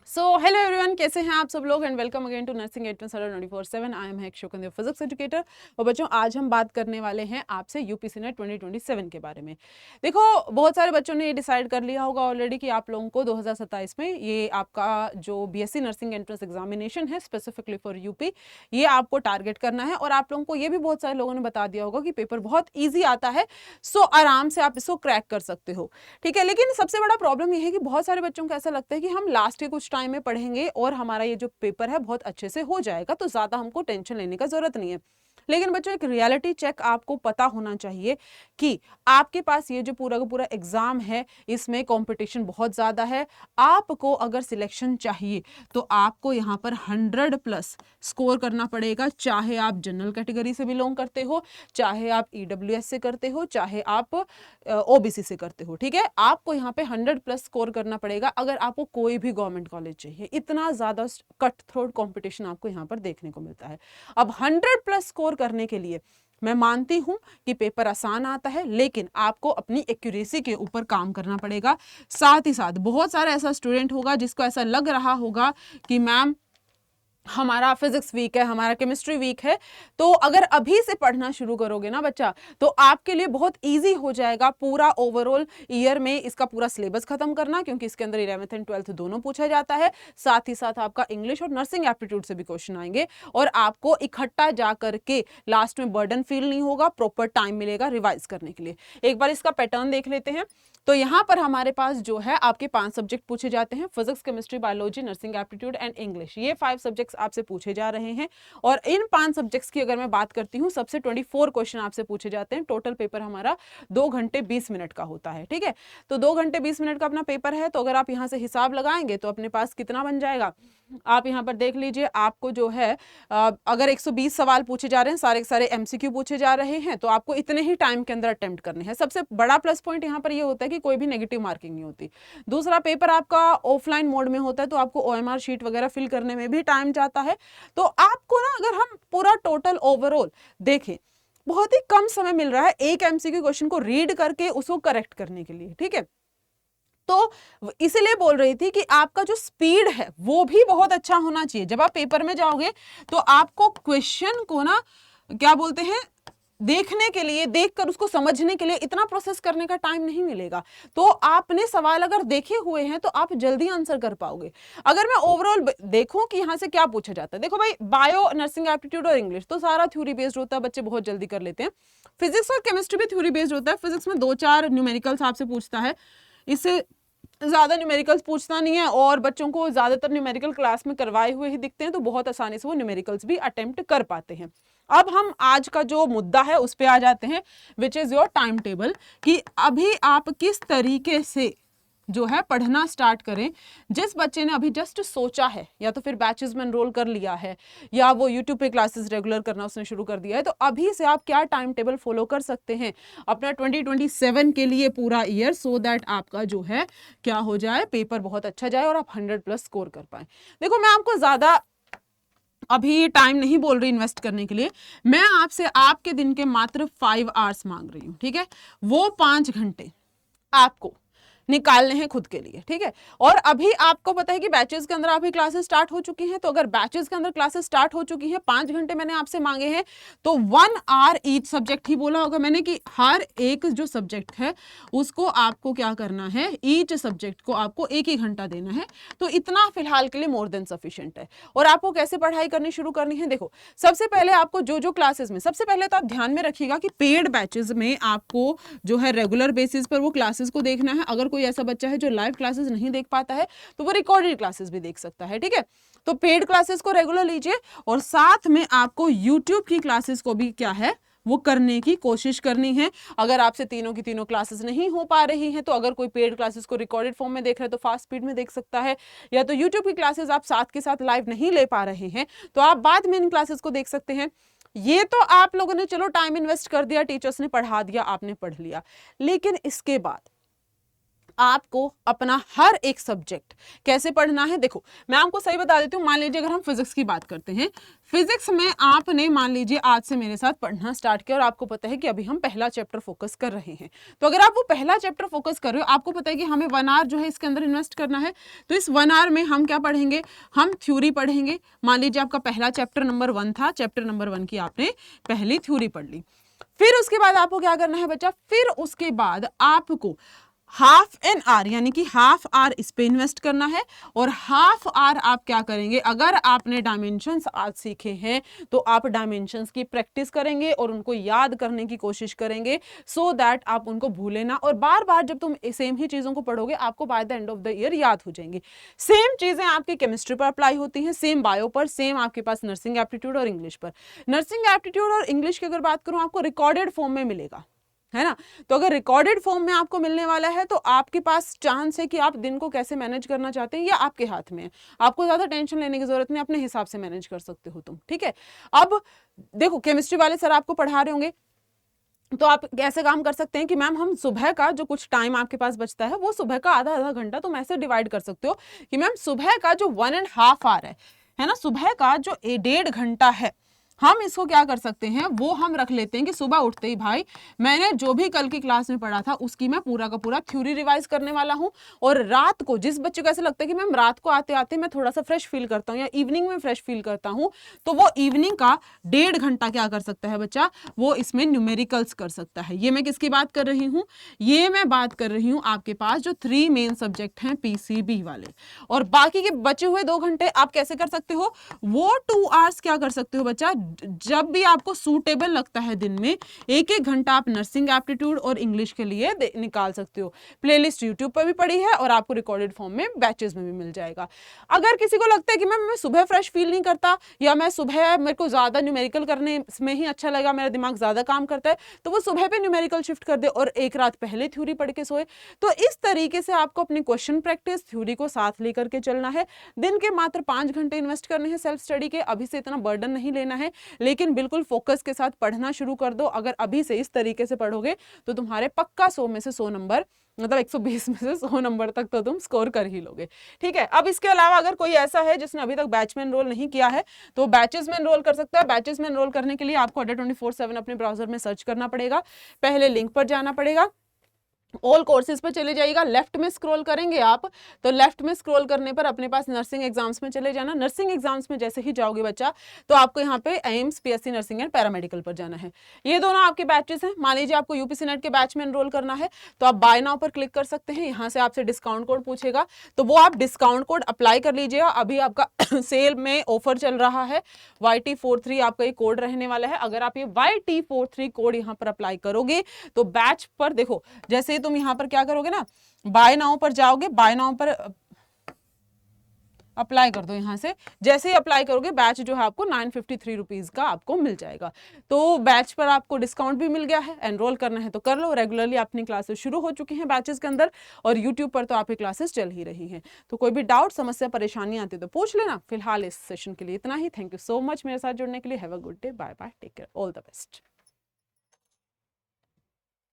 Hello everyone, कैसे हैं आप सब लोग and welcome again to nursing 24/7। I am हैक शोकंदेव, फिजिक्स एजुकेटर। और बच्चों, आज हम बात करने वाले हैं आपसे यूपीसी नेट 2027 के बारे में। देखो, बहुत सारे बच्चों ने ये डिसाइड कर लिया होगा ऑलरेडी कि आप लोगों को 2027 में ये आपका जो बीएससी नर्सिंग एंट्रेंस एग्जामिनेशन है स्पेसिफिकली फॉर यूपी, ये आपको टारगेट करना है। और आप लोगों को ये भी बहुत सारे लोगों ने बता दिया होगा कि पेपर बहुत ईजी आता है, सो आराम से आप इसको क्रैक कर सकते हो। ठीक है, लेकिन सबसे बड़ा प्रॉब्लम ये है कि बहुत सारे बच्चों को ऐसा लगता है कि हम लास्ट के कुछ टाइम में पढ़ेंगे और हमारा ये जो पेपर है बहुत अच्छे से हो जाएगा, तो ज्यादा हमको टेंशन लेने का जरूरत नहीं है। लेकिन बच्चों, एक रियलिटी चेक आपको पता होना चाहिए कि आपके पास ये जो पूरा का पूरा एग्जाम है, इसमें कंपटीशन बहुत ज्यादा है। आपको अगर सिलेक्शन चाहिए तो आपको यहाँ पर 100+ स्कोर करना पड़ेगा, चाहे आप जनरल कैटेगरी से बिलोंग करते हो, चाहे आप ईडब्ल्यूएस से करते हो, चाहे आप ओबीसी से करते हो। ठीक है, आपको यहाँ पे 100+ स्कोर करना पड़ेगा अगर आपको कोई भी गवर्नमेंट कॉलेज चाहिए। इतना ज्यादा कट थ्रोट कंपटीशन आपको यहाँ पर देखने को मिलता है। अब 100+ स्कोर करने के लिए मैं मानती हूं कि पेपर आसान आता है, लेकिन आपको अपनी एक्यूरेसी के ऊपर काम करना पड़ेगा। साथ ही साथ बहुत सारा ऐसा स्टूडेंट होगा जिसको ऐसा लग रहा होगा कि मैम हमारा फिजिक्स वीक है, हमारा केमिस्ट्री वीक है। तो अगर अभी से पढ़ना शुरू करोगे ना बच्चा, तो आपके लिए बहुत इजी हो जाएगा पूरा ओवरऑल ईयर में इसका पूरा सिलेबस खत्म करना, क्योंकि इसके अंदर 11th एंड 12th दोनों पूछा जाता है। साथ ही साथ आपका इंग्लिश और नर्सिंग एप्टीट्यूड से भी क्वेश्चन आएंगे, और आपको इकट्ठा जा करके लास्ट में बर्डन फील नहीं होगा, प्रॉपर टाइम मिलेगा रिवाइज करने के लिए। एक बार इसका पैटर्न देख लेते हैं। तो यहाँ पर हमारे पास जो है आपके 5 सब्जेक्ट पूछे जाते हैं, physics, chemistry, biology, nursing aptitude and English. ये 5 सब्जेक्ट्स आपसे पूछे जा रहे हैं। और इन 5 सब्जेक्ट्स की अगर मैं बात करती हूँ, सबसे 24 क्वेश्चन आपसे पूछे जाते हैं। टोटल पेपर हमारा 2 घंटे 20 मिनट का होता है। ठीक है, तो 2 घंटे 20 मिनट का अपना पेपर है। तो अगर आप यहाँ से हिसाब लगाएंगे तो अपने पास कितना बन जाएगा, आप यहाँ पर देख लीजिए। आपको जो है अगर 120 सवाल पूछे जा रहे हैं, सारे सारे एमसीक्यू पूछे जा रहे हैं, तो आपको इतने ही टाइम के अंदर अटेम्प्ट करने हैं। सबसे बड़ा प्लस पॉइंट यहाँ पर ये होता है कि कोई भी नेगेटिव मार्किंग नहीं होती। दूसरा, पेपर आपका ऑफलाइन मोड में होता है, तो आपको ओएमआर शीट वगैरह फिल करने में भी टाइम जाता है। तो आपको ना, अगर हम पूरा टोटल ओवरऑल देखें, बहुत ही कम समय मिल रहा है एक एमसीक्यू क्वेश्चन को रीड करके उसको करेक्ट करने के लिए। ठीक है, तो इसलिए बोल रही थी कि आपका जो स्पीड है वो भी बहुत अच्छा होना चाहिए। जब आप पेपर में जाओगे तो आपको क्वेश्चन को ना, क्या बोलते हैं, देखने के लिए, देखकर उसको समझने के लिए इतना प्रोसेस करने का टाइम नहीं मिलेगा। तो आपने सवाल अगर देखे हुए हैं तो आप जल्दी आंसर कर पाओगे। अगर मैं ओवरऑल देखूं कि यहां से क्या पूछा जाता है, देखो भाई, बायो, नर्सिंग एप्टीट्यूड और इंग्लिश तो सारा थ्योरी बेस्ड होता है, बच्चे बहुत जल्दी कर लेते हैं। फिजिक्स और केमिस्ट्री भी थ्योरी बेस्ड होता है। फिजिक्स में 2-4 न्यूमेरिकल्स आपसे पूछता है, इससे ज्यादा न्यूमेरिकल्स पूछता नहीं है, और बच्चों को ज्यादातर न्यूमेरिकल क्लास में करवाए हुए ही दिखते हैं, तो बहुत आसानी से वो न्यूमेरिकल्स भी अटेम्प्ट कर पाते हैं। अब हम आज का जो मुद्दा है उस पे आ जाते हैं, which is your time table, कि अभी आप किस तरीके से जो है पढ़ना स्टार्ट करें। जिस बच्चे ने अभी जस्ट सोचा है, या तो फिर बैचेस में एनरोल कर लिया है, या वो यूट्यूब पे क्लासेस रेगुलर करना उसने शुरू कर दिया है, तो अभी से आप क्या टाइम टेबल फॉलो कर सकते हैं अपना 2027 के लिए पूरा ईयर, सो दैट आपका जो है क्या हो जाए, पेपर बहुत अच्छा जाए और आप 100+ स्कोर कर पाए। देखो, मैं आपको ज्यादा अभी टाइम नहीं बोल रही इन्वेस्ट करने के लिए, मैं आपसे आपके दिन के मात्र 5 आवर्स मांग रही हूं। ठीक है, वो 5 घंटे आपको निकालने हैं खुद के लिए। ठीक है, और अभी आपको पता है कि बैचेस के अंदर आपकी क्लासेस स्टार्ट हो चुकी हैं। तो अगर बैचेस के अंदर क्लासेस स्टार्ट हो चुकी हैं, 5 घंटे मैंने आपसे मांगे हैं, तो 1 आवर ईच सब्जेक्ट ही बोला होगा मैंने, कि हर एक जो सब्जेक्ट है उसको आपको क्या करना है, ईच सब्जेक्ट को आपको 1 घंटा देना है। तो इतना फिलहाल के लिए मोर देन सफिशिएंट है। और आपको कैसे पढ़ाई करनी शुरू करनी है, देखो, सबसे पहले आपको जो क्लासेस में, सबसे पहले तो आप ध्यान में रखिएगा कि पेड बैचेस में आपको जो है रेगुलर बेसिस पर वो क्लासेस को देखना है। अगर कोई ऐसा बच्चा है जो लाइव क्लासेस नहीं देख पाता है, तो वो रिकॉर्डेड क्लासेस भी देख सकता है। ठीक है, तो पेड क्लासेस को रेगुलर लीजिए, और साथ में आपको यूट्यूब की क्लासेस को भी क्या है, वो करने की कोशिश करनी है। अगर आपसे तीनों की तीनों क्लासेस नहीं हो पा रही हैं, तो अगर कोई पेड क्लासेस को रिकॉर्डेड फॉर्म में देख रहा है तो फास्ट स्पीड में देख सकता है, या तो यूट्यूब की क्लासेस आप साथ के साथ लाइव नहीं ले पा रहे हैं तो आप बाद में इन क्लासेस को देख सकते हैं। ये तो आप लोगों ने चलो टाइम इन्वेस्ट कर दिया, टीचर्स ने पढ़ा दिया, आपने पढ़ लिया, लेकिन इसके बाद आपको अपना हर एक सब्जेक्ट कैसे पढ़ना है। देखो मैं आपको सही बता देती हूँ, मान लीजिए अगर हम फिजिक्स की बात करते हैं, फिजिक्स में आपने मान लीजिए आज से मेरे साथ पढ़ना स्टार्ट किया और आपको पता है कि अभी हम पहला चैप्टर फोकस कर रहे हैं, तो अगर आप वो पहला चैप्टर फोकस कर रहे हो, आपको पता है कि हमें 1 आवर जो है इसके अंदर इन्वेस्ट करना है, तो इस 1 आवर में हम क्या पढ़ेंगे, हम थ्योरी पढ़ेंगे। मान लीजिए आपका पहला चैप्टर नंबर 1 था, चैप्टर नंबर 1 की आपने पहली थ्योरी पढ़ ली, फिर उसके बाद आपको क्या करना है बच्चा, फिर उसके बाद आपको हाफ एन आवर यानी कि हाफ आवर इस पे इन्वेस्ट करना है, और हाफ आवर आप क्या करेंगे, अगर आपने डायमेंशंस आज सीखे हैं तो आप डायमेंशंस की प्रैक्टिस करेंगे और उनको याद करने की कोशिश करेंगे, सो दैट आप उनको भूले ना, और बार बार जब तुम सेम ही चीजों को पढ़ोगे आपको by the end of the year याद हो जाएंगी। सेम चीजें आपकी केमिस्ट्री पर अप्लाई होती हैं, सेम बायो पर, सेम आपके पास नर्सिंग एप्टीट्यूड और इंग्लिश पर। नर्सिंग एप्टीट्यूड और इंग्लिश की अगर बात करूं, आपको रिकॉर्डेड फॉर्म में मिलेगा, है ना, तो अगर रिकॉर्डेड फॉर्म में आपको मिलने वाला है तो आपके पास चांस है कि आप दिन को कैसे मैनेज करना चाहते हैं, या आपके हाथ में है, आपको ज्यादा टेंशन लेने की जरूरत नहीं, अपने हिसाब से मैनेज कर सकते हो तुम, ठीक है। अब देखो केमिस्ट्री वाले सर आपको पढ़ा रहे होंगे, तो आप ऐसे काम कर सकते हैं कि मैम हम सुबह का जो कुछ टाइम आपके पास बचता है वो सुबह का आधा घंटा तुम ऐसे डिवाइड कर सकते हो कि मैम सुबह का जो 1.5 आवर है ना, सुबह का जो 1.5 घंटा है, हम इसको क्या कर सकते हैं, वो हम रख लेते हैं कि सुबह उठते ही भाई मैंने जो भी कल की क्लास में पढ़ा था उसकी मैं पूरा का पूरा थ्योरी रिवाइज करने वाला हूं, और रात को जिस बच्चे को ऐसा लगता है कि मैम रात को आते आते मैं थोड़ा सा फ्रेश फील करता हूं या इवनिंग में फ्रेश फील करता हूं, तो वो इवनिंग का 1.5 घंटा क्या कर सकता है बच्चा, वो इसमें न्यूमेरिकल्स कर सकता है। ये मैं किसकी बात कर रही हूँ, ये मैं बात कर रही हूँ आपके पास जो 3 मेन सब्जेक्ट हैं पीसीबी वाले, और बाकी के बचे हुए 2 घंटे आप कैसे कर सकते हो, वो 2 आवर्स क्या कर सकते हो बच्चा, जब भी आपको सूटेबल लगता है दिन में 1-1 घंटा आप नर्सिंग एप्टीट्यूड और इंग्लिश के लिए निकाल सकते हो। प्लेलिस्ट यूट्यूब पर भी पड़ी है और आपको रिकॉर्डेड फॉर्म में बैचेस में भी मिल जाएगा। अगर किसी को लगता है कि मैं सुबह फ्रेश फील नहीं करता, या मैं सुबह मेरे को ज्यादा न्यूमेरिकल करने में ही अच्छा लगा, मेरा दिमाग ज्यादा काम करता है, तो वो सुबह पे न्यूमेरिकल शिफ्ट कर दे और एक रात पहले थ्योरी पढ़ के सोए। तो इस तरीके से आपको अपनी क्वेश्चन प्रैक्टिस थ्योरी को साथ लेकर के चलना है। दिन के मात्र 5 घंटे इन्वेस्ट करने हैं सेल्फ स्टडी के, अभी से इतना बर्डन नहीं लेना है, लेकिन बिल्कुल फोकस के साथ पढ़ना शुरू कर दो। अगर अभी से इस तरीके से पढ़ोगे तो तुम्हारे पक्का 100 में से 100 नंबर, मतलब 120 में से 100 नंबर तक तो तुम स्कोर कर ही लोगे, ठीक है। अब इसके अलावा अगर कोई ऐसा है जिसने अभी तक बैच में एनरोल नहीं किया है तो बैचेस में एनरोल कर सकता है। बैचेस में एनरोल करने के लिए आपको अड्डा 24/7 अपने ब्राउजर में सर्च करना पड़ेगा, पहले लिंक पर जाना पड़ेगा, ऑल कोर्सेज पर चले जाइएगा, लेफ्ट में स्क्रॉल करेंगे आप, तो लेफ्ट में स्क्रॉल करने पर अपने पास नर्सिंग एग्जाम्स में चले जाना। नर्सिंग एग्जाम्स में जैसे ही जाओगे बच्चा तो आपको यहाँ पे AIIMS PSC nursing and paramedical पर जाना है। ये दोनों आपके बैचेस हैं। मान लीजिए आपको यूपीसी नेट के बैच में एनरोल करना है तो आप बाय नाउ पर क्लिक कर सकते हैं, यहाँ से आपसे डिस्काउंट कोड पूछेगा तो वो आप डिस्काउंट कोड अप्लाई कर लीजिएगा। अभी आपका सेल में ऑफर चल रहा है, YT43 आपका ये कोड रहने वाला है। अगर आप ये YT43 कोड यहाँ पर अप्लाई करोगे तो बैच पर देखो, जैसे तुम यहां पर क्या करोगे ना, बाय नाउ पर जाओगे, बाय नाउ पर अप्लाई कर दो। यहां से जैसे ही अप्लाई करोगे बैच जो है आपको 953 रुपीज का आपको मिल जाएगा। तो बैच पर आपको डिस्काउंट भी मिल गया है, एनरोल करना है तो कर लो। रेगुलरली अपनी क्लासेस शुरू हो चुकी हैं बैचेस के अंदर, और यूट्यूब पर तो आपकी क्लासेस चल ही रही हैं। तो कोई भी डाउट समस्या परेशानी आती तो पूछ लेना। फिलहाल इस सेशन के लिए इतना ही। थैंक यू सो मच मेरे साथ जुड़ने के लिए। Have a good day, bye bye, take care, all the best.